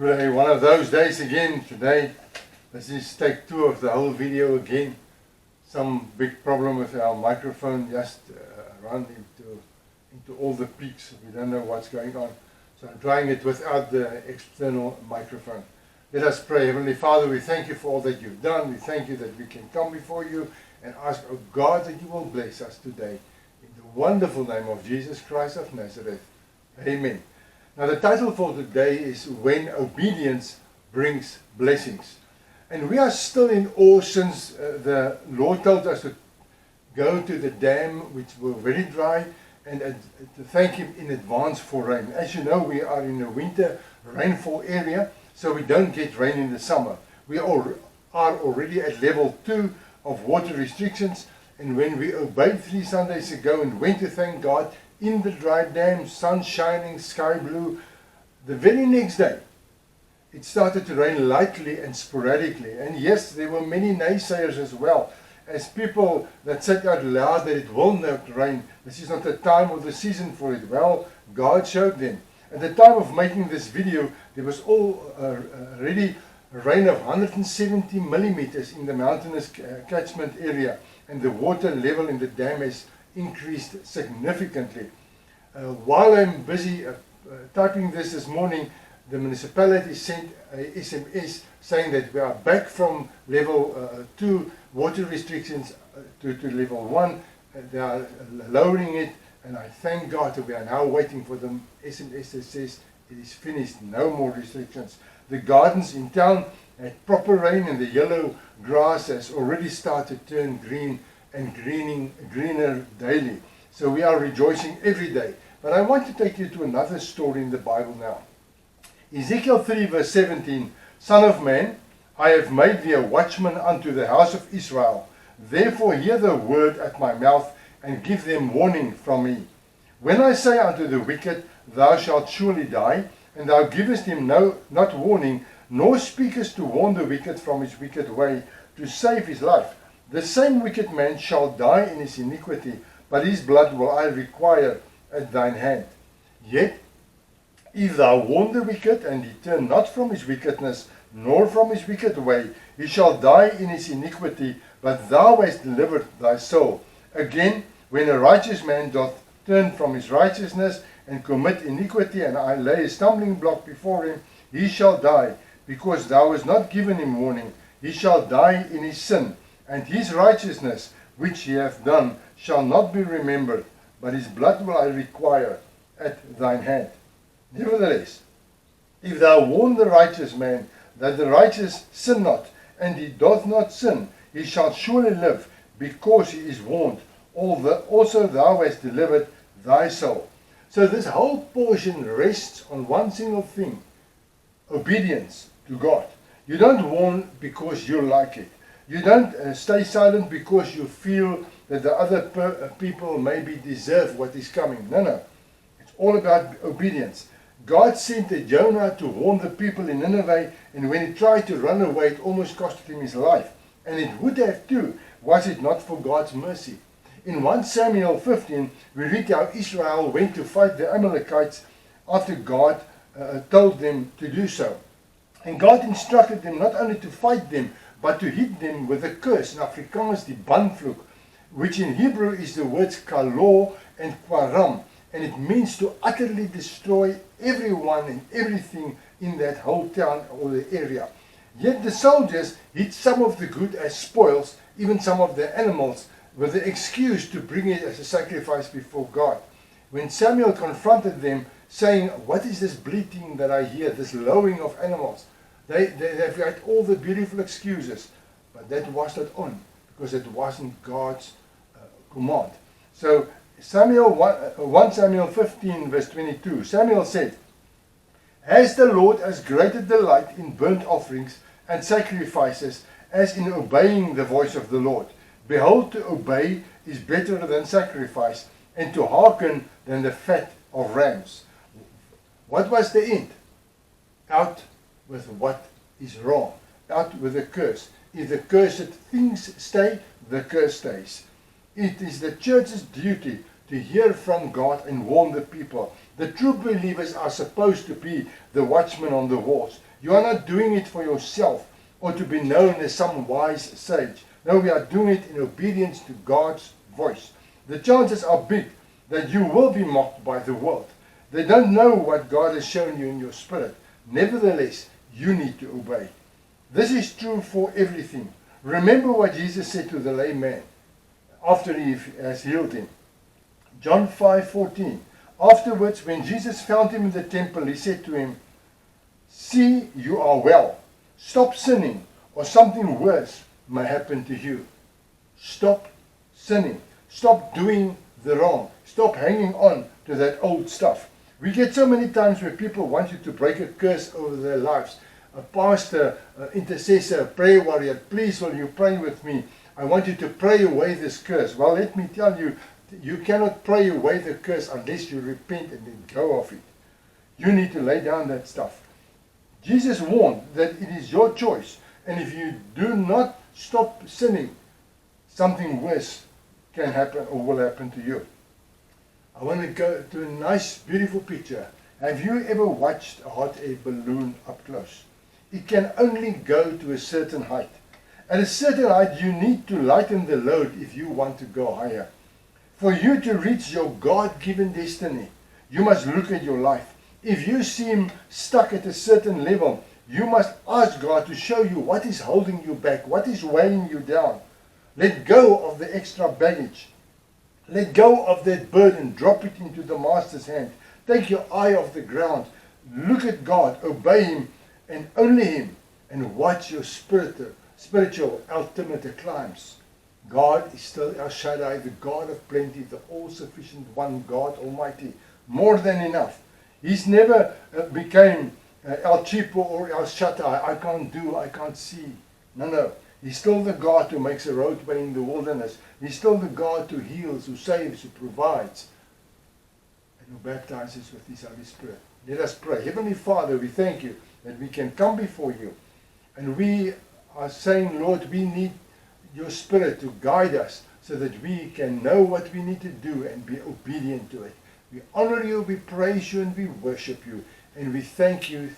Today, one of those days again. Today, this is take two of the whole video again. Some big problem with our microphone, just run into all the peaks. We don't know what's going on. So I'm trying it without the external microphone. Let us pray. Heavenly Father, we thank you for all that you've done. We thank you that we can come before you and ask, oh God, that you will bless us today. In the wonderful name of Jesus Christ of Nazareth. Amen. Now the title for today is When Obedience Brings Blessings. And we are still in awe since the Lord told us to go to the dam which were very dry and to thank Him in advance for rain. As you know, we are in a winter rainfall area, so we don't get rain in the summer. We are already at level 2 of water restrictions, and when we obeyed 3 Sundays ago and went to thank God in the dry dam, sun shining, sky blue, the very next day it started to rain lightly and sporadically. And yes, there were many naysayers as well, as people that said out loud that it will not rain, this is not the time or the season for it. Well, God showed them. At the time of making this video, there was already a rain of 170 millimeters in the mountainous catchment area, and the water level in the dam has increased significantly. While I'm busy typing this morning, the municipality sent a SMS saying that we are back from level 2 water restrictions to level 1. They are lowering it, and I thank God that we are now waiting for the SMS that says it is finished, no more restrictions. The gardens in town had proper rain, and the yellow grass has already started to turn green and greener daily. So we are rejoicing every day. But I want to take you to another story in the Bible now. Ezekiel 3 verse 17, Son of man, I have made thee a watchman unto the house of Israel. Therefore hear the word at my mouth, and give them warning from me. When I say unto the wicked, thou shalt surely die, and thou givest him not warning, nor speakest to warn the wicked from his wicked way, to save his life, the same wicked man shall die in his iniquity, but his blood will I require at thine hand. Yet, if thou warn the wicked, and he turn not from his wickedness, nor from his wicked way, he shall die in his iniquity, but thou hast delivered thy soul. Again, when a righteous man doth turn from his righteousness, and commit iniquity, and I lay a stumbling block before him, he shall die, because thou hast not given him warning. He shall die in his sin, and his righteousness which he hath done shall not be remembered, but his blood will I require at thine hand. Nevertheless, if thou warn the righteous man that the righteous sin not, and he doth not sin, he shall surely live, because he is warned. Also thou hast delivered thy soul. So this whole portion rests on one single thing: obedience to God. You don't warn because you like it. You don't stay silent because you feel that the other people maybe deserve what is coming. No. It's all about obedience. God sent Jonah to warn the people in Nineveh, and when he tried to run away, it almost cost him his life. And it would have too, was it not for God's mercy. In 1 Samuel 15, we read how Israel went to fight the Amalekites after God told them to do so. And God instructed them not only to fight them, but to hit them with a curse. In Afrikaans, die banvloek, which in Hebrew is the words kalor and kwaram, and it means to utterly destroy everyone and everything in that whole town or the area. Yet the soldiers hid some of the good as spoils, even some of the animals, with the excuse to bring it as a sacrifice before God. When Samuel confronted them, saying, what is this bleating that I hear, this lowing of animals? They've got all the beautiful excuses, but that was not on, because it wasn't God's command. So 1 Samuel 15 verse 22, Samuel said, Has the Lord as great a delight in burnt offerings and sacrifices as in obeying the voice of the Lord? Behold, to obey is better than sacrifice, and to hearken than the fat of rams. What was the end? Out with what is wrong. Out with the curse. If the cursed things stay, the curse stays. It is the church's duty to hear from God and warn the people. The true believers are supposed to be the watchmen on the walls. You are not doing it for yourself or to be known as some wise sage. No, we are doing it in obedience to God's voice. The chances are big that you will be mocked by the world. They don't know what God has shown you in your spirit. Nevertheless, you need to obey. This is true for everything. Remember what Jesus said to the lame man after he has healed him. John 5:14. Afterwards, when Jesus found him in the temple, he said to him, "See, you are well. Stop sinning, or something worse may happen to you." Stop sinning. Stop doing the wrong. Stop hanging on to that old stuff. We get so many times where people want you to break a curse over their lives. A pastor, an intercessor, a prayer warrior, please will you pray with me? I want you to pray away this curse. Well, let me tell you, you cannot pray away the curse unless you repent and then go of it. You need to lay down that stuff. Jesus warned that it is your choice, and if you do not stop sinning, something worse can happen or will happen to you. I want to go to a nice, beautiful picture. Have you ever watched a hot air balloon up close? It can only go to a certain height. At a certain height, you need to lighten the load if you want to go higher. For you to reach your God-given destiny, you must look at your life. If you seem stuck at a certain level, you must ask God to show you what is holding you back, what is weighing you down. Let go of the extra baggage. Let go of that burden. Drop it into the Master's hand. Take your eye off the ground. Look at God. Obey Him and only Him. And watch your spiritual altimeter climbs. God is still El Shaddai, the God of plenty, the all-sufficient one, God Almighty. More than enough. He's never became El Chipo or El Shaddai. I can't do, I can't see. No. He's still the God who makes a roadway in the wilderness. He's still the God who heals, who saves, who provides, and who baptizes with His Holy Spirit. Let us pray. Heavenly Father, we thank You that we can come before You. And we are saying, Lord, we need Your Spirit to guide us so that we can know what we need to do and be obedient to it. We honor You, we praise You, and we worship You. And we thank You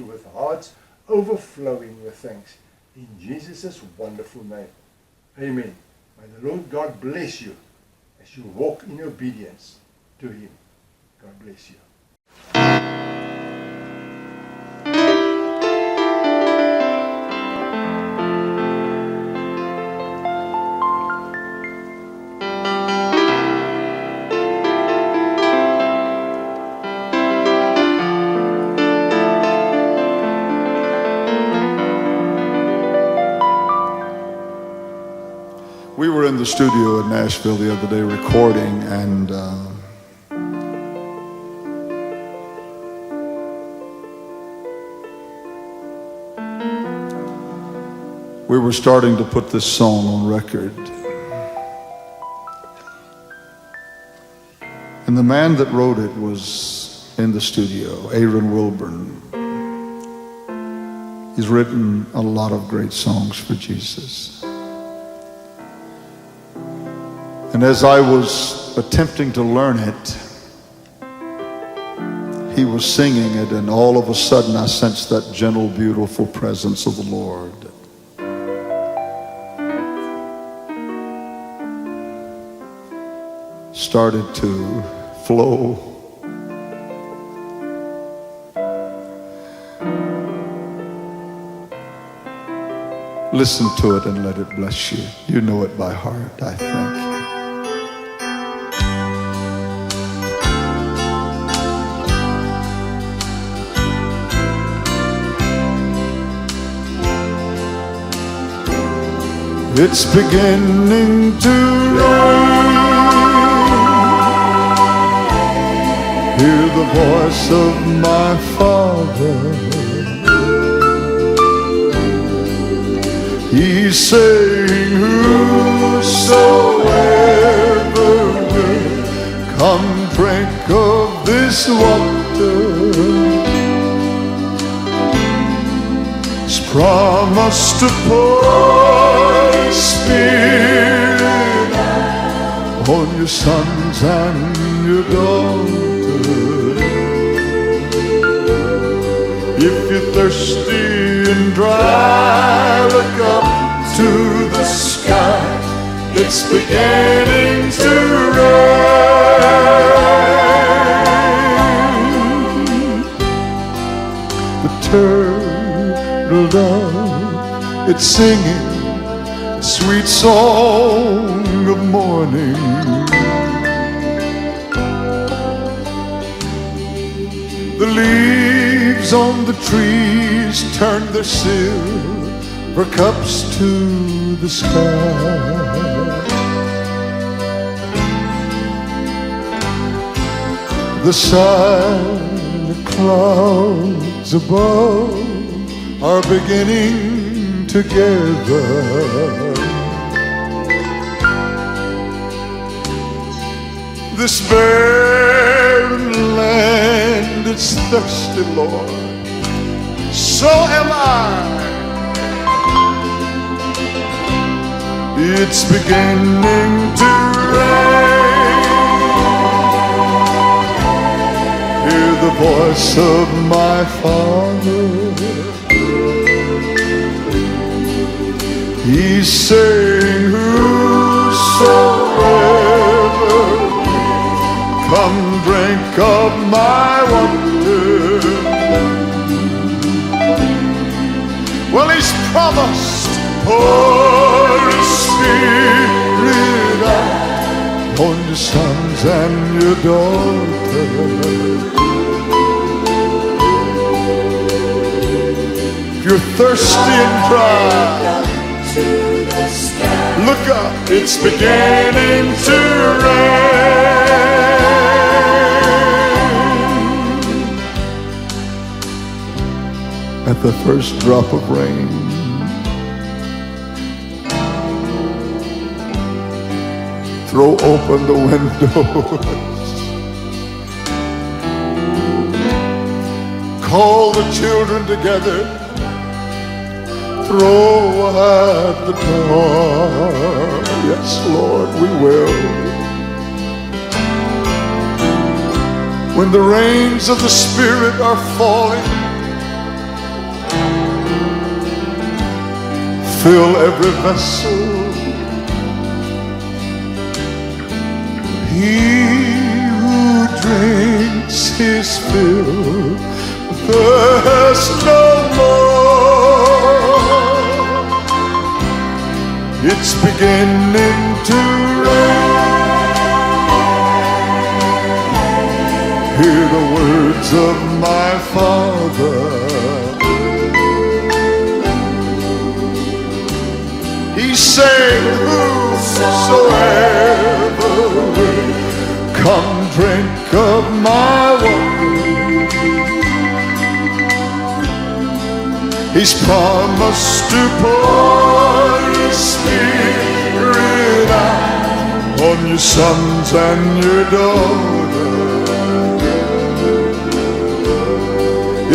with hearts overflowing with thanks. In Jesus' wonderful name. Amen. May the Lord God bless you as you walk in obedience to Him. God bless you. We were in the studio in Nashville the other day recording, and we were starting to put this song on record. And the man that wrote it was in the studio, Aaron Wilburn. He's written a lot of great songs for Jesus. And as I was attempting to learn it, he was singing it, and all of a sudden I sensed that gentle, beautiful presence of the Lord. Started to flow. Listen to it and let it bless you. You know it by heart, I think. It's beginning to rain. Hear the voice of my Father. He's saying, whosoever will come drink of this water. He's promised to pour Spirit on your sons and your daughters. thirsty and dry, look up to the sky. It's beginning to rain. The turtle dove, it's singing a sweet song of morning. The leaves on the trees turn their silver cups to the sky. The silent clouds above are beginning to gather. This barren land is thirsty, Lord. So am I. It's beginning to rain. Hear the voice of my Father. He's saying, whosoever, come drink of my water. Well, he's promised, pour his Spirit out on your sons and your daughters. If you're thirsty and dry, look up, it's beginning to rain. At the first drop of rain, throw open the windows, call the children together, throw at the door. Yes, Lord, we will. When the rains of the Spirit are falling, fill every vessel. He who drinks his fill thirsts no more. It's beginning to rain. Hear the words of my Father. He's saying, whosoever will come drink of my water. He's promised to pour his Spirit out on your sons and your daughters.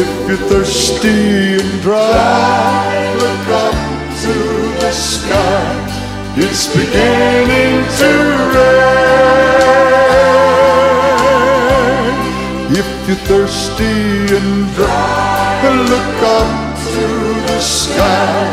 If you're thirsty and dry, look up to the sky. It's beginning to rain. If you're thirsty and dry, look up to the sky.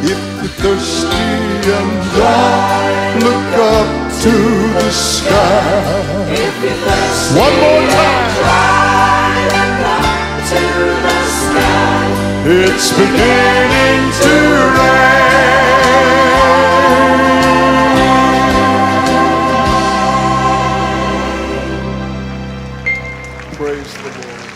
If you're thirsty and dry, look up to the sky. If you're thirsty One more time. and dry, look up to the sky. It's beginning to rain. Praise the Lord.